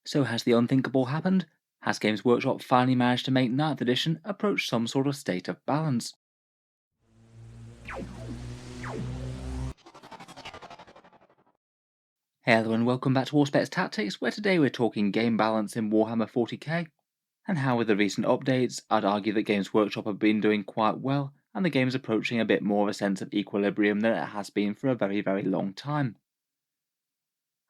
So has the unthinkable happened? Has Games Workshop finally managed to make Ninth Edition approach some sort of state of balance? Hello and welcome back to Auspex Tactics, where today we're talking game balance in Warhammer 40K, and how with the recent updates, I'd argue that Games Workshop have been doing quite well, and the game's approaching a bit more of a sense of equilibrium than it has been for a very long time.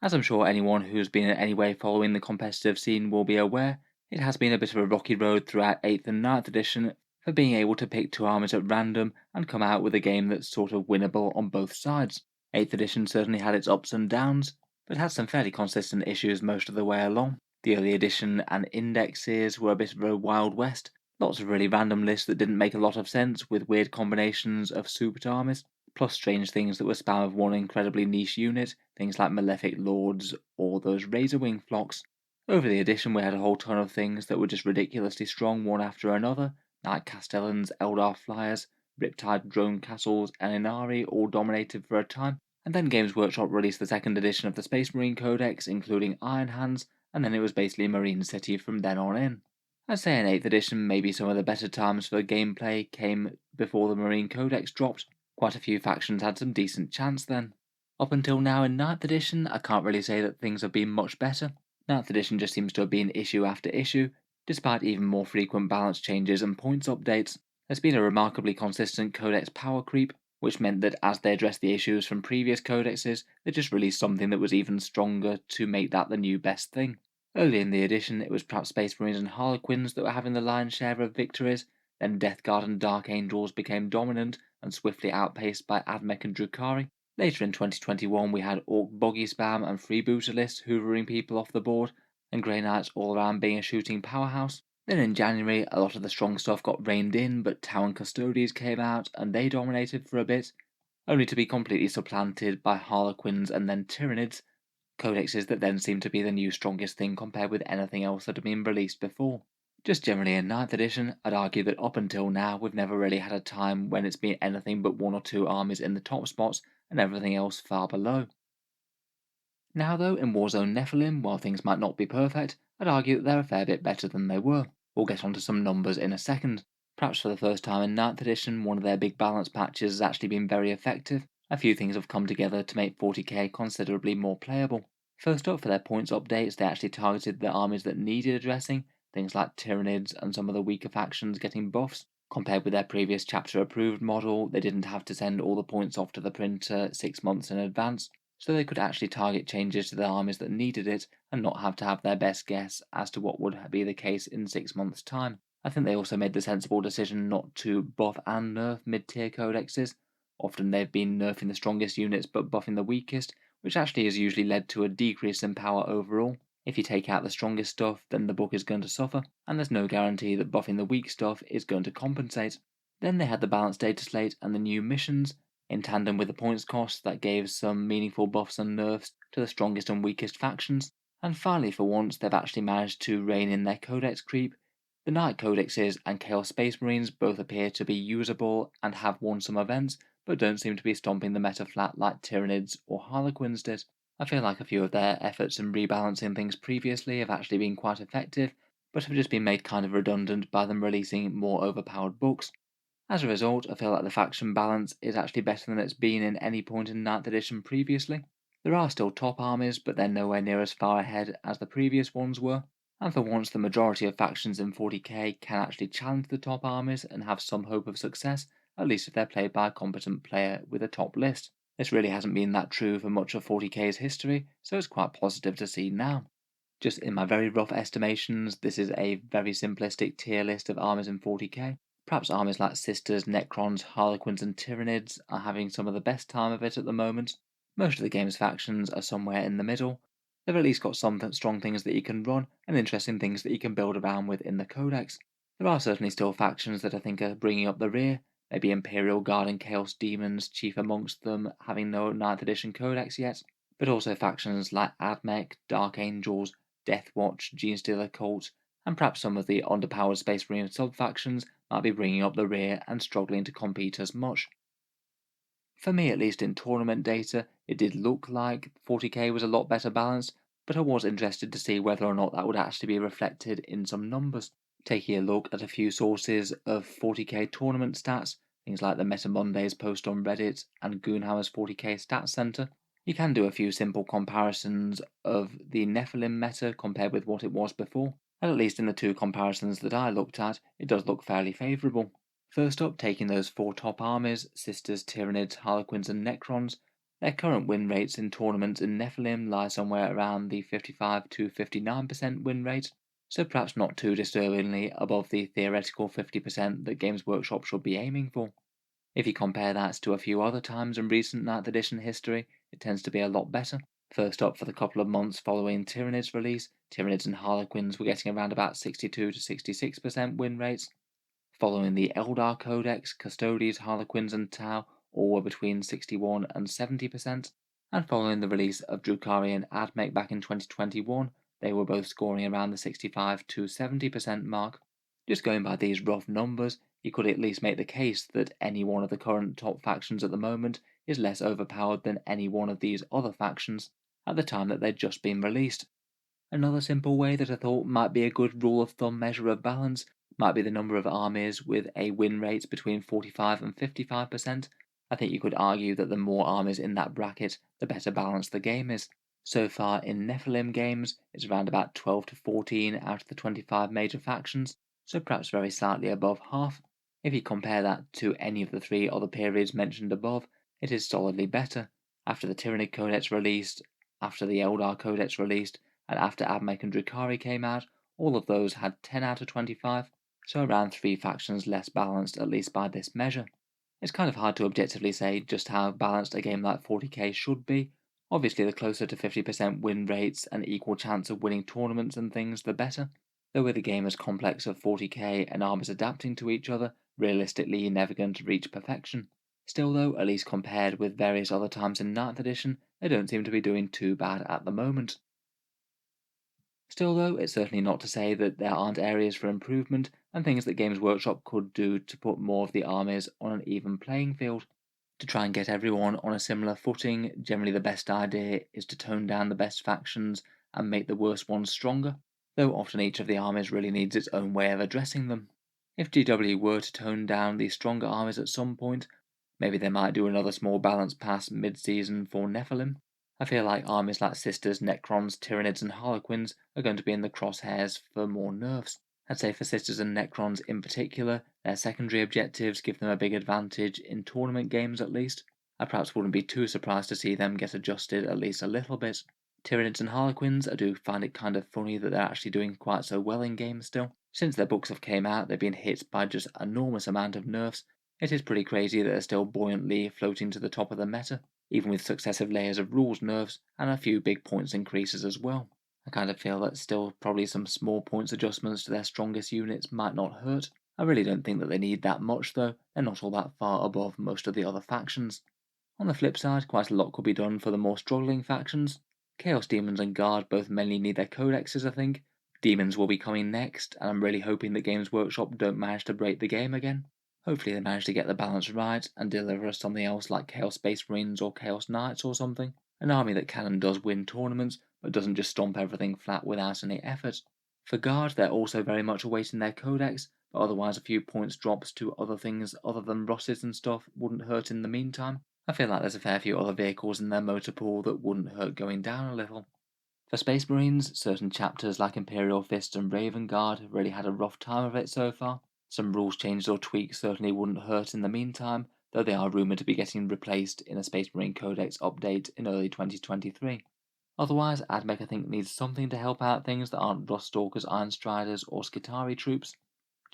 As I'm sure anyone who's been in any way following the competitive scene will be aware, it has been a bit of a rocky road throughout 8th and 9th edition for being able to pick two armies at random and come out with a game that's sort of winnable on both sides. 8th edition certainly had its ups and downs, but had some fairly consistent issues most of the way along. The early edition and indexes were a bit of a wild west, lots of really random lists that didn't make a lot of sense with weird combinations of super armies, plus strange things that were spam of one incredibly niche unit, things like Malefic Lords or those Razorwing flocks. Over the edition we had a whole ton of things that were just ridiculously strong one after another, like Castellans, Eldar Flyers, Riptide Drone Castles, and Inari all dominated for a time, and then Games Workshop released the second edition of the Space Marine Codex, including Iron Hands, and then it was basically Marine City from then on in. I'd say in 8th edition maybe some of the better times for gameplay came before the Marine Codex dropped. Quite a few factions had some decent chance then. Up until now in 9th edition, I can't really say that things have been much better. 9th edition just seems to have been issue after issue, despite even more frequent balance changes and points updates. There's been a remarkably consistent codex power creep, which meant that as they addressed the issues from previous codexes, they just released something that was even stronger to make that the new best thing. Early in the edition, it was perhaps Space Marines and Harlequins that were having the lion's share of victories, then Death Guard and Dark Angels became dominant and swiftly outpaced by Admech and Drukhari. Later in 2021 we had Orc Boggy Spam and Freebooter lists hoovering people off the board, and Grey Knights all around being a shooting powerhouse. Then in January a lot of the strong stuff got reined in, but Tau and Custodies came out and they dominated for a bit, only to be completely supplanted by Harlequins and then Tyranids, codexes that then seemed to be the new strongest thing compared with anything else that had been released before. Just generally in 9th edition, I'd argue that up until now we've never really had a time when it's been anything but one or two armies in the top spots and everything else far below. Now though, in Warzone Nephilim, while things might not be perfect, I'd argue that they're a fair bit better than they were. We'll get onto some numbers in a second. Perhaps for the first time in 9th edition, one of their big balance patches has actually been very effective. A few things have come together to make 40k considerably more playable. First up, for their points updates, they actually targeted the armies that needed addressing, things like Tyranids and some of the weaker factions getting buffs. Compared with their previous chapter approved model, they didn't have to send all the points off to the printer 6 months in advance, so they could actually target changes to the armies that needed it and not have to have their best guess as to what would be the case in 6 months' time. I think they also made the sensible decision not to buff and nerf mid-tier codexes. Often they've been nerfing the strongest units but buffing the weakest, which actually has usually led to a decrease in power overall. If you take out the strongest stuff, then the book is going to suffer, and there's no guarantee that buffing the weak stuff is going to compensate. Then they had the balanced data slate and the new missions, in tandem with the points cost that gave some meaningful buffs and nerfs to the strongest and weakest factions. And finally, for once, they've actually managed to rein in their codex creep. The Knight codexes and Chaos Space Marines both appear to be usable and have won some events, but don't seem to be stomping the meta flat like Tyranids or Harlequins did. I feel like a few of their efforts in rebalancing things previously have actually been quite effective, but have just been made kind of redundant by them releasing more overpowered books. As a result, I feel like the faction balance is actually better than it's been in any point in 9th edition previously. There are still top armies, but they're nowhere near as far ahead as the previous ones were, and for once the majority of factions in 40k can actually challenge the top armies and have some hope of success, at least if they're played by a competent player with a top list. This really hasn't been that true for much of 40k's history, so it's quite positive to see now. Just in my very rough estimations, this is a very simplistic tier list of armies in 40k. Perhaps armies like Sisters, Necrons, Harlequins and Tyranids are having some of the best time of it at the moment. Most of the game's factions are somewhere in the middle. They've at least got some strong things that you can run and interesting things that you can build around with in the codex. There are certainly still factions that I think are bringing up the rear, maybe Imperial Guard and Chaos Demons, chief amongst them, having no 9th edition codex yet, but also factions like Admech, Dark Angels, Deathwatch, Genestealer Cult, and perhaps some of the underpowered Space Marine sub-factions might be bringing up the rear and struggling to compete as much. For me, at least in tournament data, it did look like 40k was a lot better balanced, but I was interested to see whether or not that would actually be reflected in some numbers. Taking a look at a few sources of 40k tournament stats, things like the Meta Mondays post on Reddit and Goonhammer's 40k stats center, you can do a few simple comparisons of the Nephilim meta compared with what it was before, and at least in the two comparisons that I looked at, it does look fairly favourable. First up, taking those four top armies, Sisters, Tyranids, Harlequins and Necrons, their current win rates in tournaments in Nephilim lie somewhere around the 55 to 59% win rate, so perhaps not too disturbingly above the theoretical 50% that Games Workshop should be aiming for. If you compare that to a few other times in recent 9th edition history, it tends to be a lot better. First up, for the couple of months following Tyranids release, Tyranids and Harlequins were getting around about 62 to 66% win rates. Following the Eldar Codex, Custodes, Harlequins and Tau all were between 61 and 70%, and following the release of Drukhari and Admech back in 2021, they were both scoring around the 65 to 70% mark. Just going by these rough numbers, you could at least make the case that any one of the current top factions at the moment is less overpowered than any one of these other factions at the time that they'd just been released. Another simple way that I thought might be a good rule of thumb measure of balance might be the number of armies with a win rate between 45 and 55%. I think you could argue that the more armies in that bracket, the better balanced the game is. So far in Nephilim games, it's around about 12 to 14 out of the 25 major factions, so perhaps very slightly above half. If you compare that to any of the three other periods mentioned above, it is solidly better. After the Tyranid Codex released, after the Eldar Codex released, and after Admech and Drukhari came out, all of those had 10 out of 25, so around 3 factions less balanced, at least by this measure. It's kind of hard to objectively say just how balanced a game like 40k should be. Obviously, the closer to 50% win rates and equal chance of winning tournaments and things, the better. Though with a game as complex as 40k and armies adapting to each other, realistically you're never going to reach perfection. Still though, at least compared with various other times in 9th edition, they don't seem to be doing too bad at the moment. Still though, it's certainly not to say that there aren't areas for improvement and things that Games Workshop could do to put more of the armies on an even playing field. To try and get everyone on a similar footing, generally the best idea is to tone down the best factions and make the worst ones stronger, though often each of the armies really needs its own way of addressing them. If GW were to tone down the stronger armies at some point, maybe they might do another small balance pass mid-season for Nephilim. I feel like armies like Sisters, Necrons, Tyranids and Harlequins are going to be in the crosshairs for more nerfs. I'd say for Sisters and Necrons in particular, their secondary objectives give them a big advantage in tournament games at least. I perhaps wouldn't be too surprised to see them get adjusted at least a little bit. Tyranids and Harlequins, I do find it kind of funny that they're actually doing quite so well in games still. Since their books have came out, they've been hit by just an enormous amount of nerfs. It is pretty crazy that they're still buoyantly floating to the top of the meta, even with successive layers of rules nerfs and a few big points increases as well. I kind of feel that still probably some small points adjustments to their strongest units might not hurt. I really don't think that they need that much though, they're not all that far above most of the other factions. On the flip side, quite a lot could be done for the more struggling factions. Chaos Demons and Guard both mainly need their codexes, I think. Demons will be coming next, and I'm really hoping that Games Workshop don't manage to break the game again. Hopefully they manage to get the balance right and deliver us something else like Chaos Space Marines or Chaos Knights or something. An army that can and does win tournaments, but doesn't just stomp everything flat without any effort. For Guard, they're also very much awaiting their codex, but otherwise a few points drops to other things other than Rosses and stuff wouldn't hurt in the meantime. I feel like there's a fair few other vehicles in their motor pool that wouldn't hurt going down a little. For Space Marines, certain chapters like Imperial Fist and Raven Guard have really had a rough time of it so far. Some rules changes or tweaks certainly wouldn't hurt in the meantime, though they are rumoured to be getting replaced in a Space Marine Codex update in early 2023. Otherwise, Admech I think needs something to help out things that aren't Ruststalkers, Ironstriders or Skitarii troops.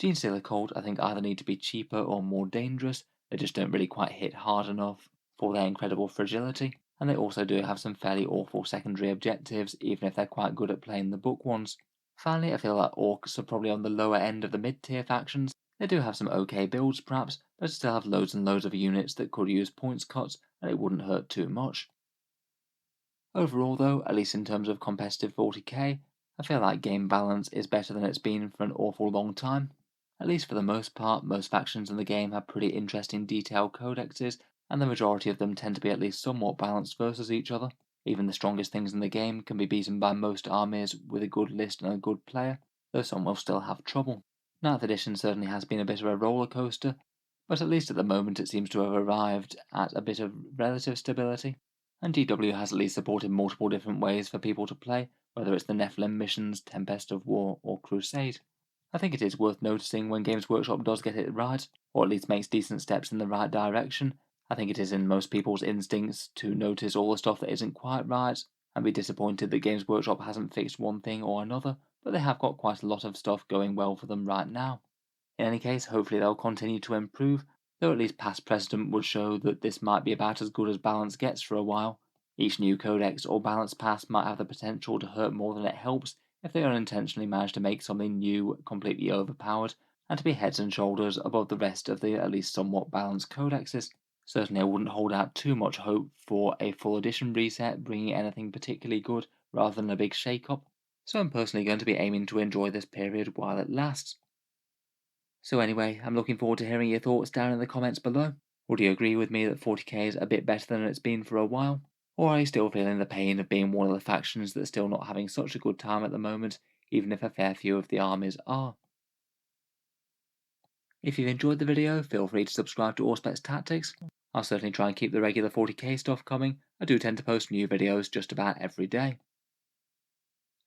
Genestealer Cult I think either need to be cheaper or more dangerous, they just don't really quite hit hard enough for their incredible fragility, and they also do have some fairly awful secondary objectives even if they're quite good at playing the book ones. Finally, I feel like Orcs are probably on the lower end of the mid-tier factions. They do have some okay builds perhaps, but still have loads and loads of units that could use points cuts and it wouldn't hurt too much. Overall though, at least in terms of competitive 40k, I feel like game balance is better than it's been for an awful long time. At least for the most part, most factions in the game have pretty interesting detailed codexes, and the majority of them tend to be at least somewhat balanced versus each other. Even the strongest things in the game can be beaten by most armies with a good list and a good player, though some will still have trouble. 9th edition certainly has been a bit of a roller coaster, but at least at the moment it seems to have arrived at a bit of relative stability, and GW has at least supported multiple different ways for people to play, whether it's the Nephilim missions, Tempest of War, or Crusade. I think it is worth noticing when Games Workshop does get it right, or at least makes decent steps in the right direction. I think it is in most people's instincts to notice all the stuff that isn't quite right, and be disappointed that Games Workshop hasn't fixed one thing or another, but they have got quite a lot of stuff going well for them right now. In any case, hopefully they'll continue to improve, though at least past precedent would show that this might be about as good as balance gets for a while. Each new codex or balance pass might have the potential to hurt more than it helps if they unintentionally manage to make something new completely overpowered, and to be heads and shoulders above the rest of the at least somewhat balanced codexes. Certainly I wouldn't hold out too much hope for a full edition reset bringing anything particularly good rather than a big shake-up, so I'm personally going to be aiming to enjoy this period while it lasts. So anyway, I'm looking forward to hearing your thoughts down in the comments below. Would you agree with me that 40k is a bit better than it's been for a while? Or are you still feeling the pain of being one of the factions that's still not having such a good time at the moment, even if a fair few of the armies are? If you've enjoyed the video, feel free to subscribe to Auspex Tactics. I'll certainly try and keep the regular 40k stuff coming. I do tend to post new videos just about every day.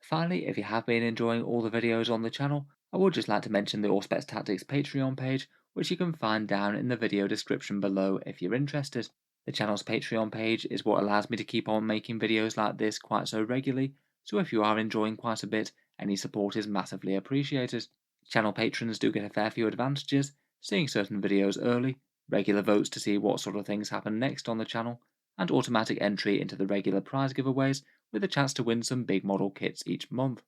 Finally, if you have been enjoying all the videos on the channel, I would just like to mention the Auspex Tactics Patreon page, which you can find down in the video description below if you're interested. The channel's Patreon page is what allows me to keep on making videos like this quite so regularly, so if you are enjoying quite a bit, any support is massively appreciated. Channel patrons do get a fair few advantages, seeing certain videos early, regular votes to see what sort of things happen next on the channel, and automatic entry into the regular prize giveaways with a chance to win some big model kits each month.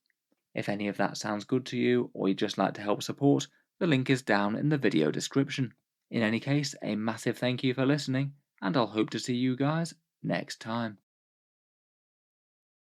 If any of that sounds good to you, or you'd just like to help support, the link is down in the video description. In any case, a massive thank you for listening, and I'll hope to see you guys next time.